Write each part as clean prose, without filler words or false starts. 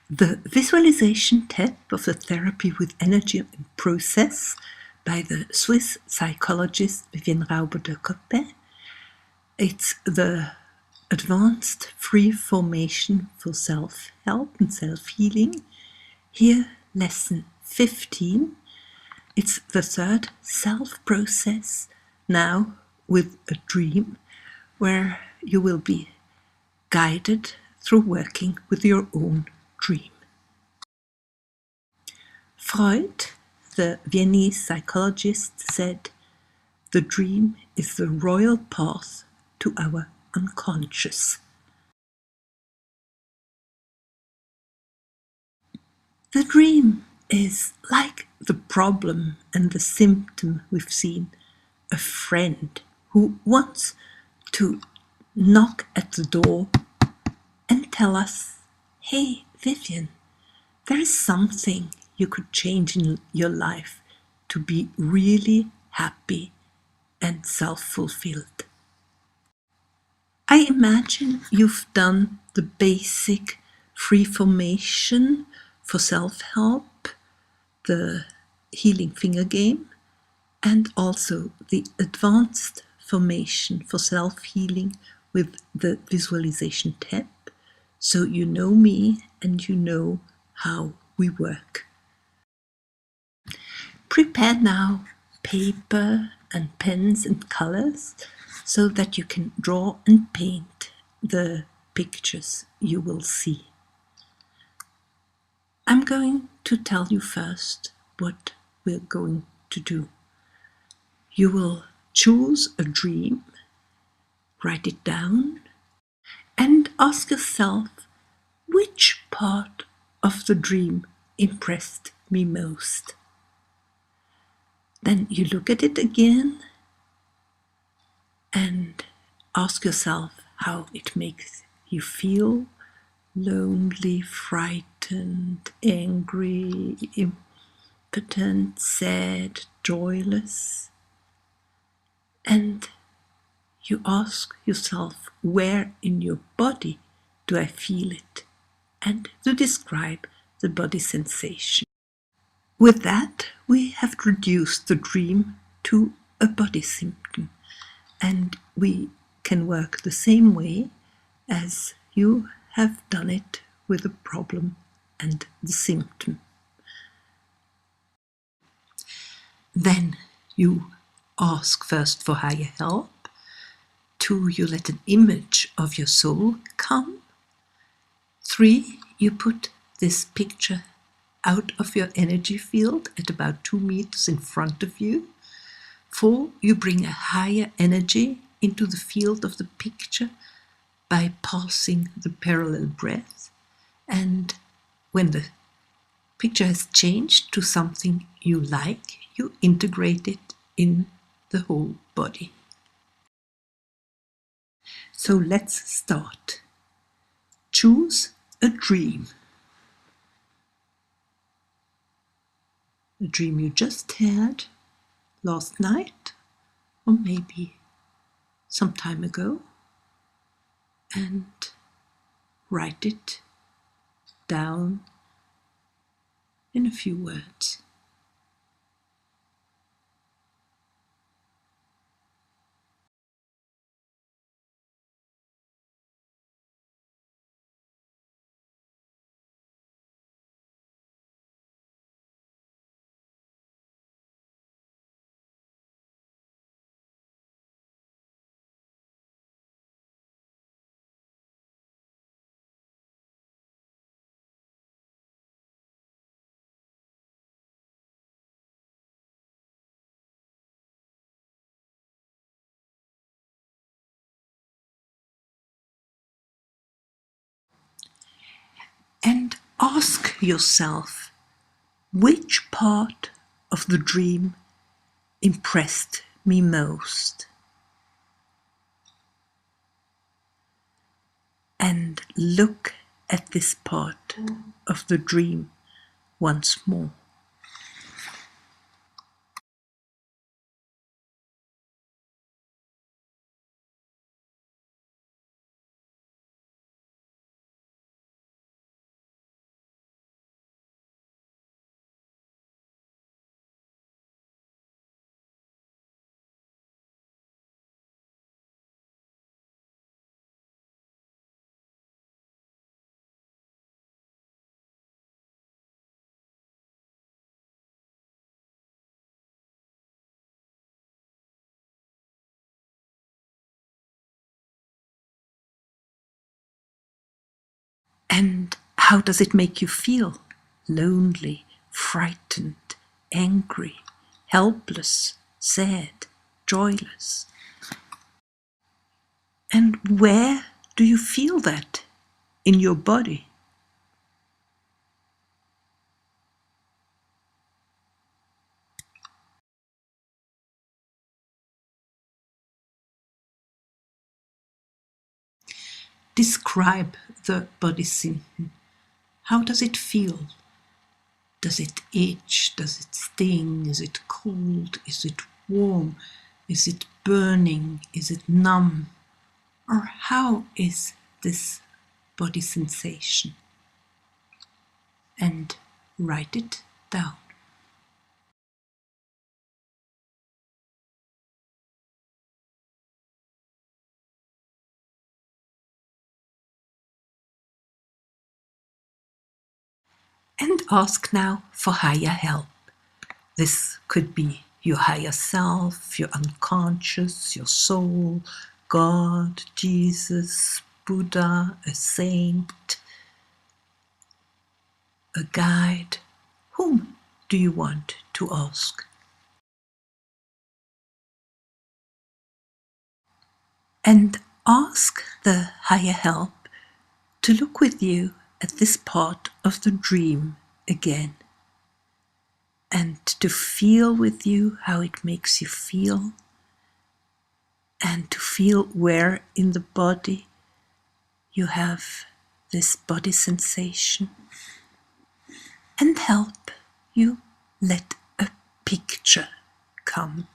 The Visualisation TEP of the Therapy with Energy and Process by the Swiss psychologist Vivienne Rauber de Coppet. It's the advanced free formation for self-help and self-healing. Here, lesson 15. It's the third self-process, now with a dream, where you will be guided through working with your own dream. Freud, the Viennese psychologist, said, "The dream is the royal path to our unconscious." The dream is like the problem and the symptom we've seen, a friend who wants to knock at the door and tell us, "Hey, Vivienne, there is something you could change in your life to be really happy and self-fulfilled." I imagine you've done the basic free formation for self-help, the healing finger game, and also the advanced formation for self-healing with the Visualisation TEP, so you know me and you know how we work. Prepare now paper and pens and colors so that you can draw and paint the pictures you will see. I'm going to tell you first what we're going to do. You will choose a dream, write it down, and ask yourself which part of the dream impressed me most. Then you look at it again and ask yourself how it makes you feel: lonely, frightened, angry, impotent, sad, joyless. And you ask yourself, where in your body do I feel it? And to describe the body sensation. With that, we have reduced the dream to a body symptom, and we can work the same way as you have done it with the problem and the symptom. Then you ask first for higher help. 2, you let an image of your soul come. 3, you put this picture out of your energy field at about 2 meters in front of you. 4, you bring a higher energy into the field of the picture by passing the parallel breath. And when the picture has changed to something you like, you integrate it in the whole body. So let's start. Choose a dream. A dream you just had last night, or maybe some time ago, and write it down in a few words. And ask yourself, which part of the dream impressed me most? And look at this part of the dream once more. And how does it make you feel? Lonely, frightened, angry, helpless, sad, joyless. And where do you feel that in your body? Describe the body symptom. How does it feel? Does it itch? Does it sting? Is it cold? Is it warm? Is it burning? Is it numb? Or how is this body sensation? And write it down. And ask now for higher help. This could be your higher self, your unconscious, your soul, God, Jesus, Buddha, a saint, a guide. Whom do you want to ask? And ask the higher help to look with you at this part of the dream again, and to feel with you how it makes you feel, and to feel where in the body you have this body sensation, and help you let a picture come.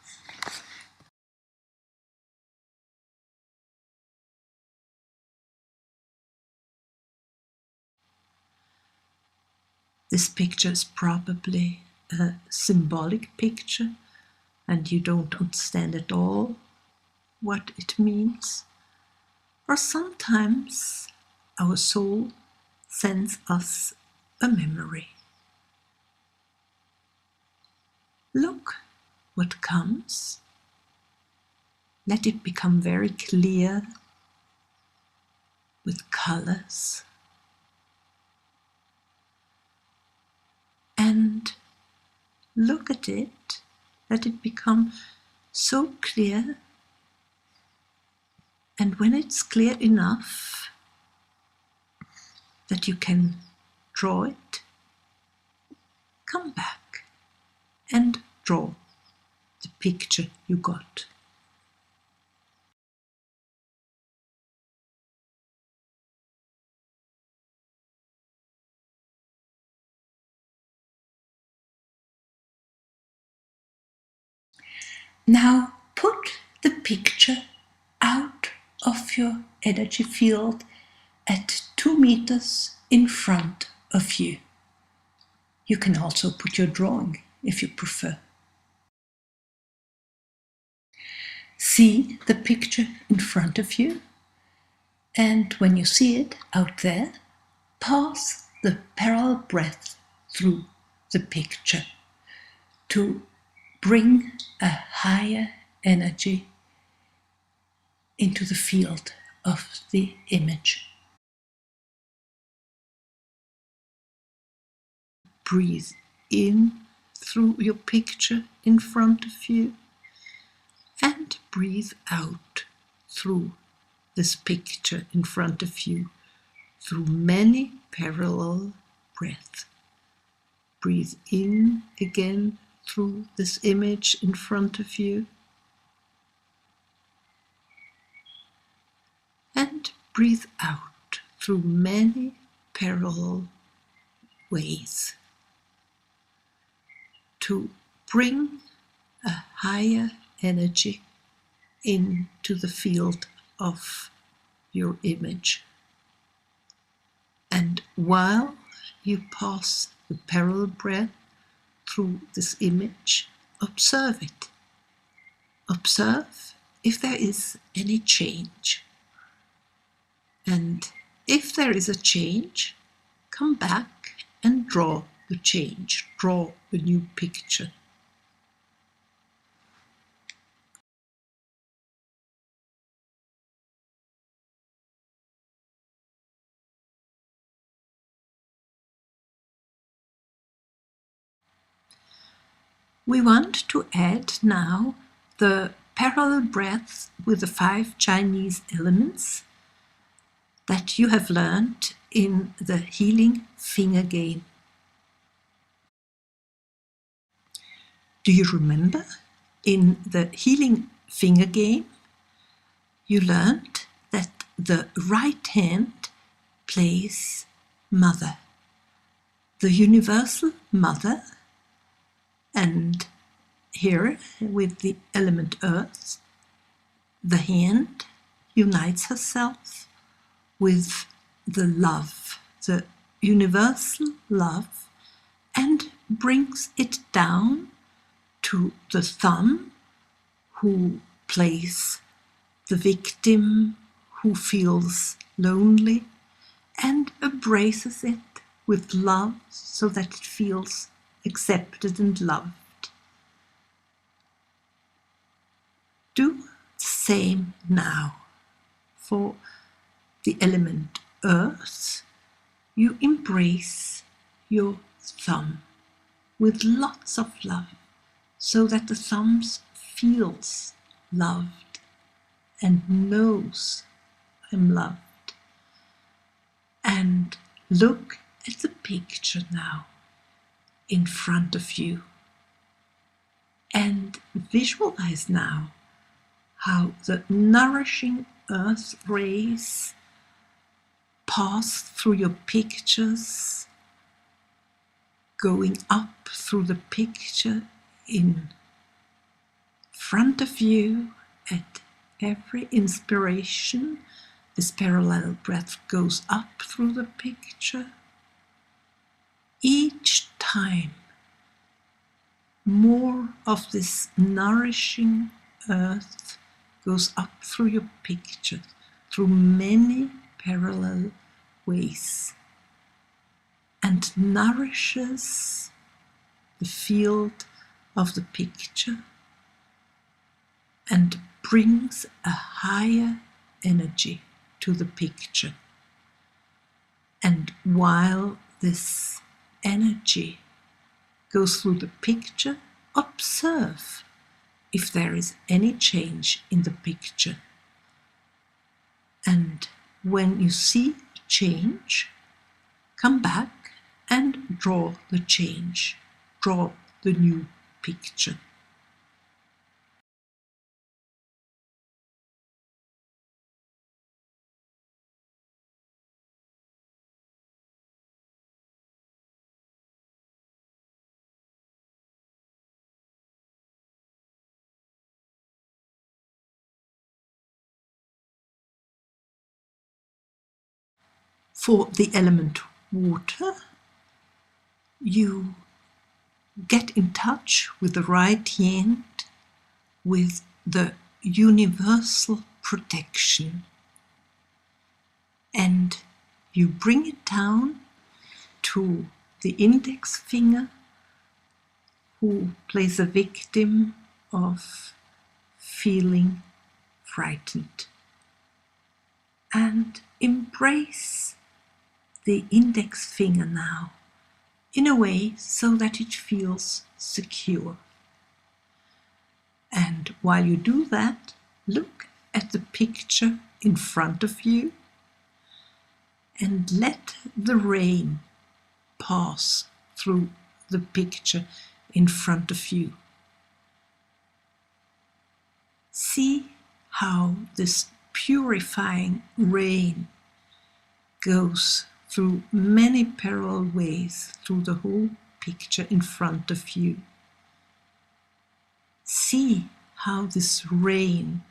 This picture is probably a symbolic picture, and you don't understand at all what it means. Or sometimes our soul sends us a memory. Look what comes. Let it become very clear with colors. And look at it. Let it become so clear. And when it's clear enough that you can draw it, come back and draw the picture you got. Now put the picture out of your energy field at 2 meters in front of you. You can also put your drawing if you prefer. See the picture in front of you, and when you see it out there, pass the parallel breath through the picture to bring a higher energy into the field of the image. Breathe in through your picture in front of you, and breathe out through this picture in front of you through many parallel breaths. Breathe in again through this image in front of you, and breathe out through many parallel ways to bring a higher energy into the field of your image. And while you pass the parallel breath through this image, observe it. Observe if there is any change. And if there is a change, come back and draw the change. Draw a new picture. We want to add now the parallel breaths with the 5 Chinese elements that you have learned in the healing finger game. Do you remember? In the healing finger game, you learned that the right hand plays Mother, the universal Mother, and here with the element Earth, the hand unites herself with the love, the universal love, and brings it down to the thumb, who plays the victim who feels lonely, and embraces it with love so that it feels accepted and loved. Do the same now. For the element Earth, you embrace your thumb with lots of love so that the thumb feels loved and knows I'm loved. And look at the picture now in front of you and visualize now how the nourishing earth rays pass through your pictures, going up through the picture in front of you at every inspiration. This parallel breath goes up through the picture. Each time, more of this nourishing earth goes up through your picture, through many parallel ways, and nourishes the field of the picture and brings a higher energy to the picture. And while this energy goes through the picture, observe if there is any change in the picture. And when you see change, come back and draw the change, draw the new picture. For the element water, you get in touch with the right hand, with the universal protection, and you bring it down to the index finger, who plays a victim of feeling frightened, and embrace the index finger now in a way so that it feels secure. And while you do that, look at the picture in front of you and let the rain pass through the picture in front of you. See how this purifying rain goes through many parallel ways through the whole picture in front of you. See how this rain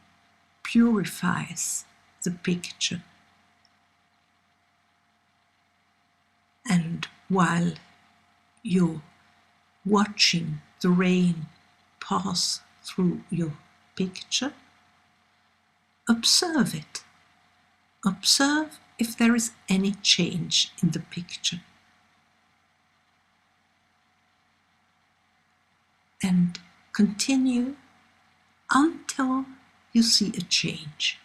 purifies the picture. And while you're watching the rain pass through your picture, observe it. Observe if there is any change in the picture. And continue until you see a change.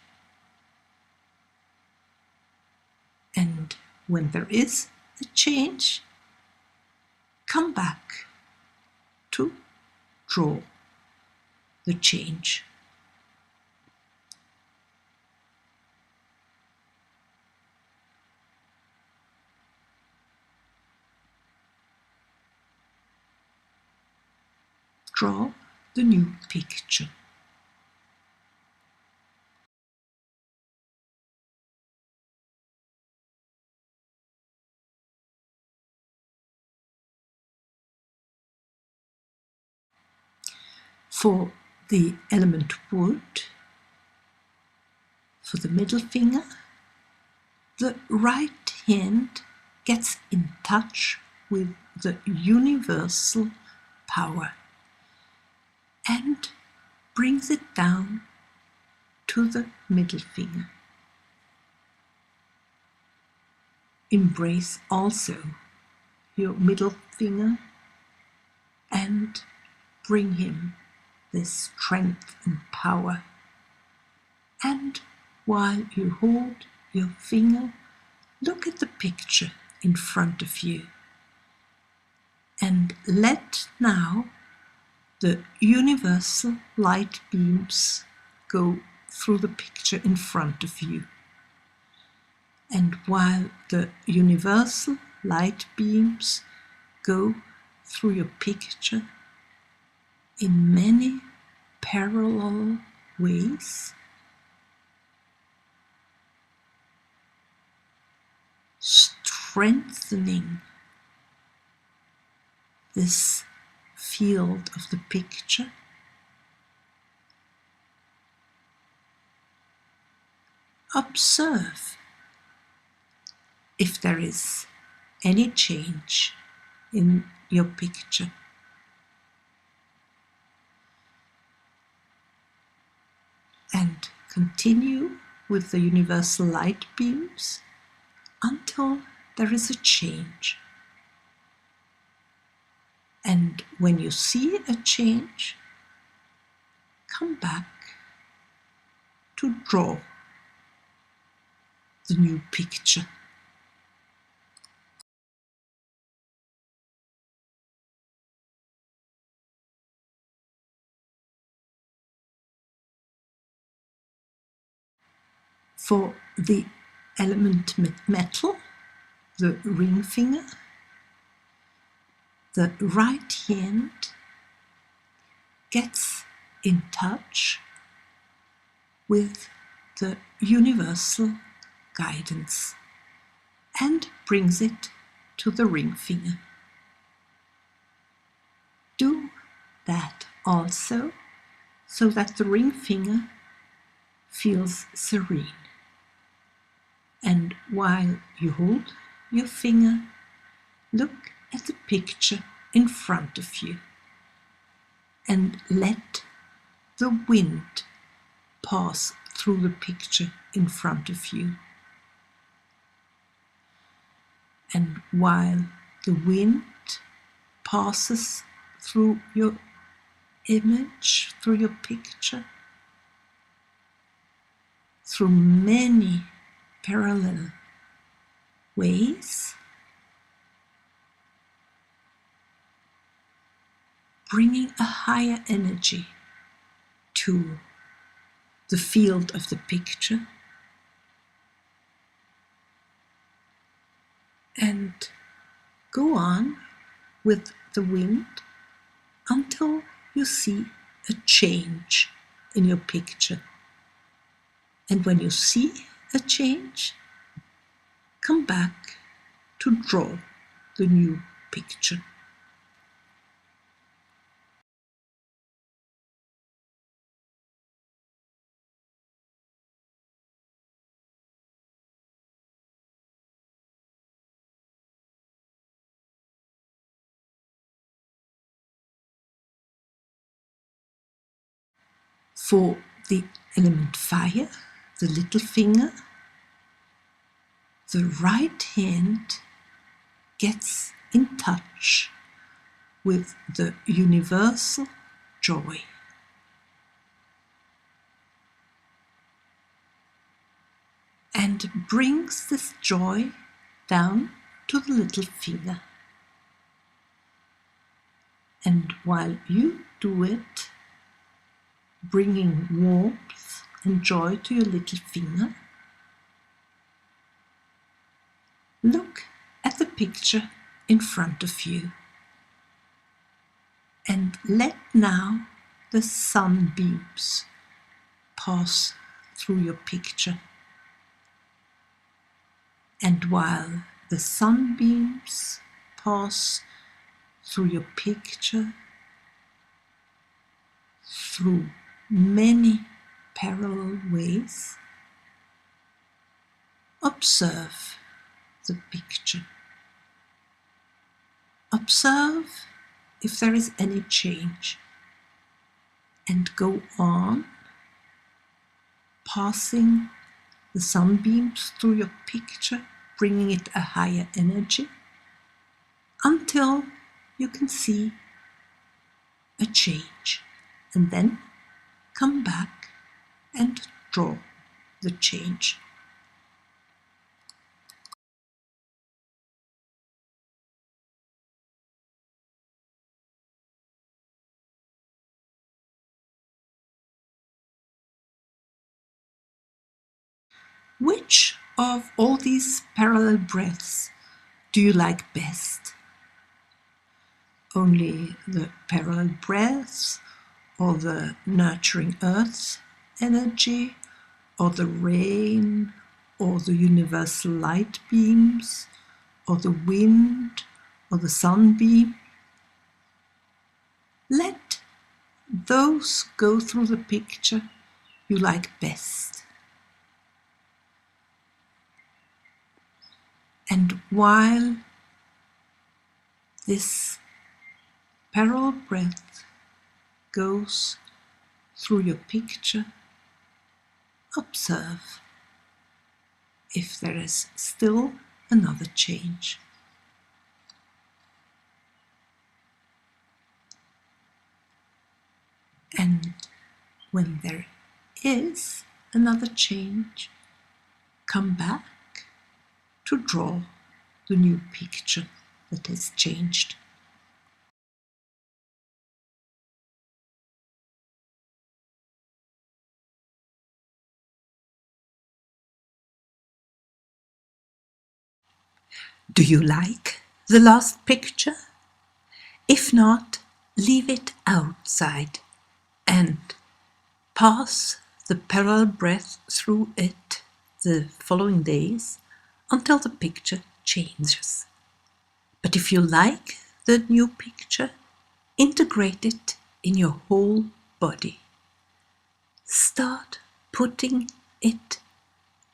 And when there is a change, come back to draw the change. Draw the new picture. For the element wood, for the middle finger, the right hand gets in touch with the universal power and brings it down to the middle finger. Embrace also your middle finger and bring him this strength and power. And while you hold your finger, look at the picture in front of you and let now the universal light beams go through the picture in front of you. And while the universal light beams go through your picture in many parallel ways, strengthening this field of the picture, observe if there is any change in your picture. And continue with the universal light beams until there is a change. And when you see a change, come back to draw the new picture. For the element metal, the ring finger, the right hand gets in touch with the universal guidance and brings it to the ring finger. Do that also so that the ring finger feels serene. And while you hold your finger, look at the picture in front of you and let the wind pass through the picture in front of you. And while the wind passes through your image, through your picture, through many parallel ways, bringing a higher energy to the field of the picture, and go on with the wind until you see a change in your picture. And when you see a change, come back to draw the new picture. For the element fire, the little finger, the right hand gets in touch with the universal joy. And brings this joy down to the little finger. And while you do it, bringing warmth and joy to your little finger, look at the picture in front of you and let now the sunbeams pass through your picture. And while the sunbeams pass through your picture, through many parallel ways, observe the picture. Observe if there is any change, and go on passing the sunbeams through your picture, bringing it a higher energy, until you can see a change, and then come back and draw the change. Which of all these parallel breaths do you like best? Only the parallel breaths, or the nurturing earth energy, or the rain, or the universal light beams, or the wind, or the sunbeam? Let those go through the picture you like best. And while this parallel breath goes through your picture, observe if there is still another change. And when there is another change, come back to draw the new picture that has changed. Do you like the last picture? If not, leave it outside and pass the parallel breath through it the following days until the picture changes. But if you like the new picture, integrate it in your whole body. Start putting it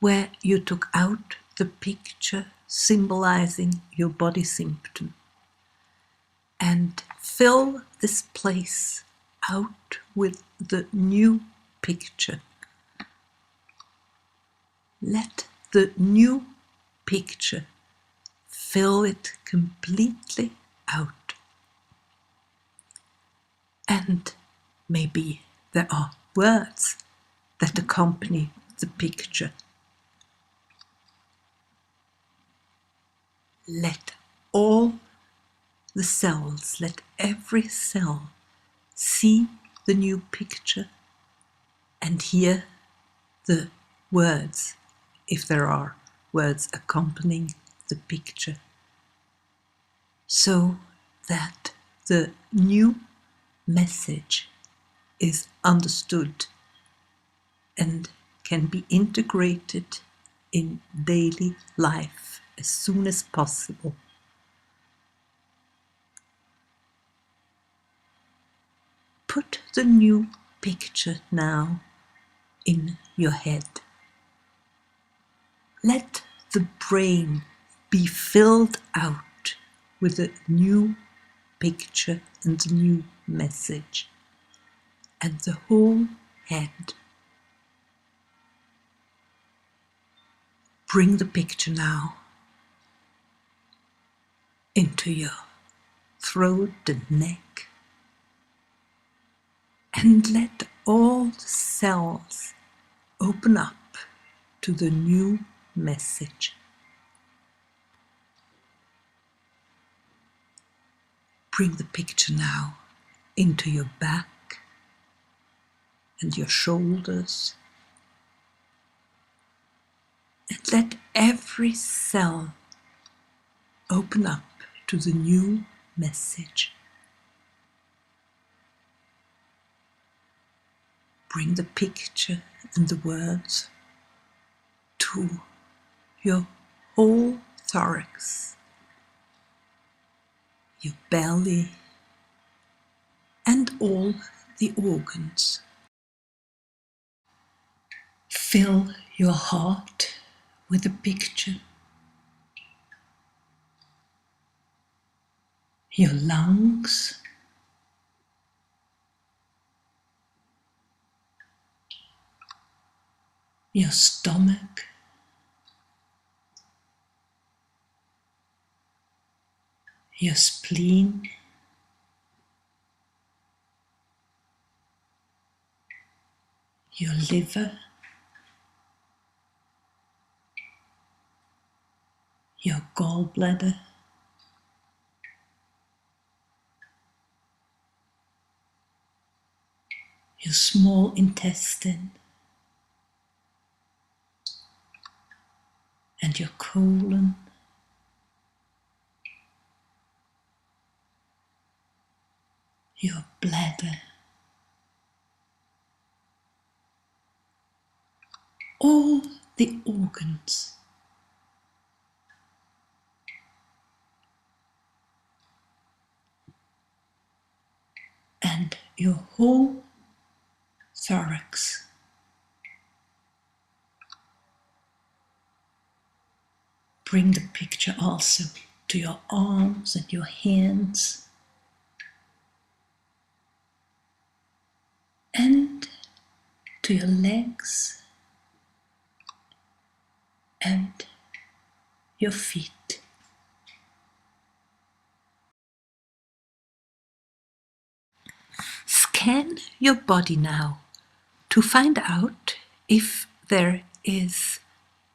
where you took out the picture symbolizing your body symptom, and fill this place out with the new picture. Let the new picture fill it completely out. And maybe there are words that accompany the picture. Let all the cells, let every cell see the new picture and hear the words, if there are words accompanying the picture, so that the new message is understood and can be integrated in daily life as soon as possible. Put the new picture now in your head. Let the brain be filled out with a new picture and a new message, and the whole head. Bring the picture now into your throat and neck, and let all the cells open up to the new message. Bring the picture now into your back and your shoulders. And let every cell open up to the new message. Bring the picture and the words to your whole thorax, your belly, and all the organs. Fill your heart with a picture, your lungs, your stomach, your spleen, your liver, your gallbladder, your small intestine, and your colon, your bladder, all the organs, and your whole thorax. Bring the picture also to your arms and your hands, and to your legs and your feet. Scan your body now to find out if there is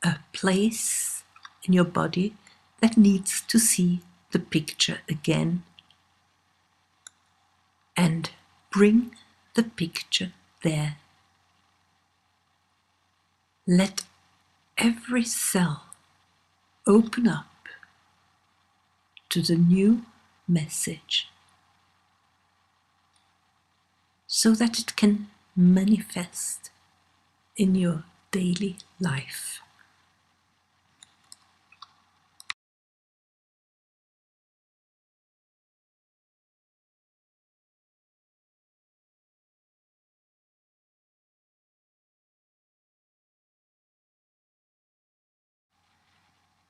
a place in your body that needs to see the picture again, and bring the picture there. Let every cell open up to the new message so that it can manifest in your daily life.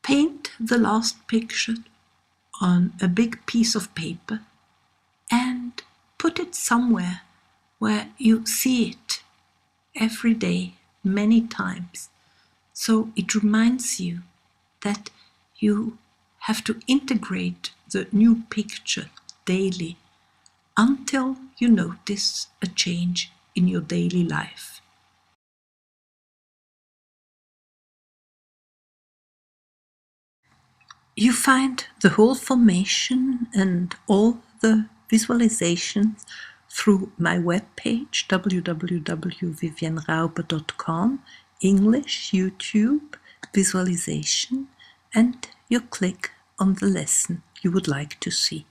Paint the last picture on a big piece of paper and put it somewhere where you see it every day, many times, so it reminds you that you have to integrate the new picture daily until you notice a change in your daily life. You find the whole formation and all the visualizations through my webpage www.viviennerauber.com, English, YouTube, visualization, and you click on the lesson you would like to see.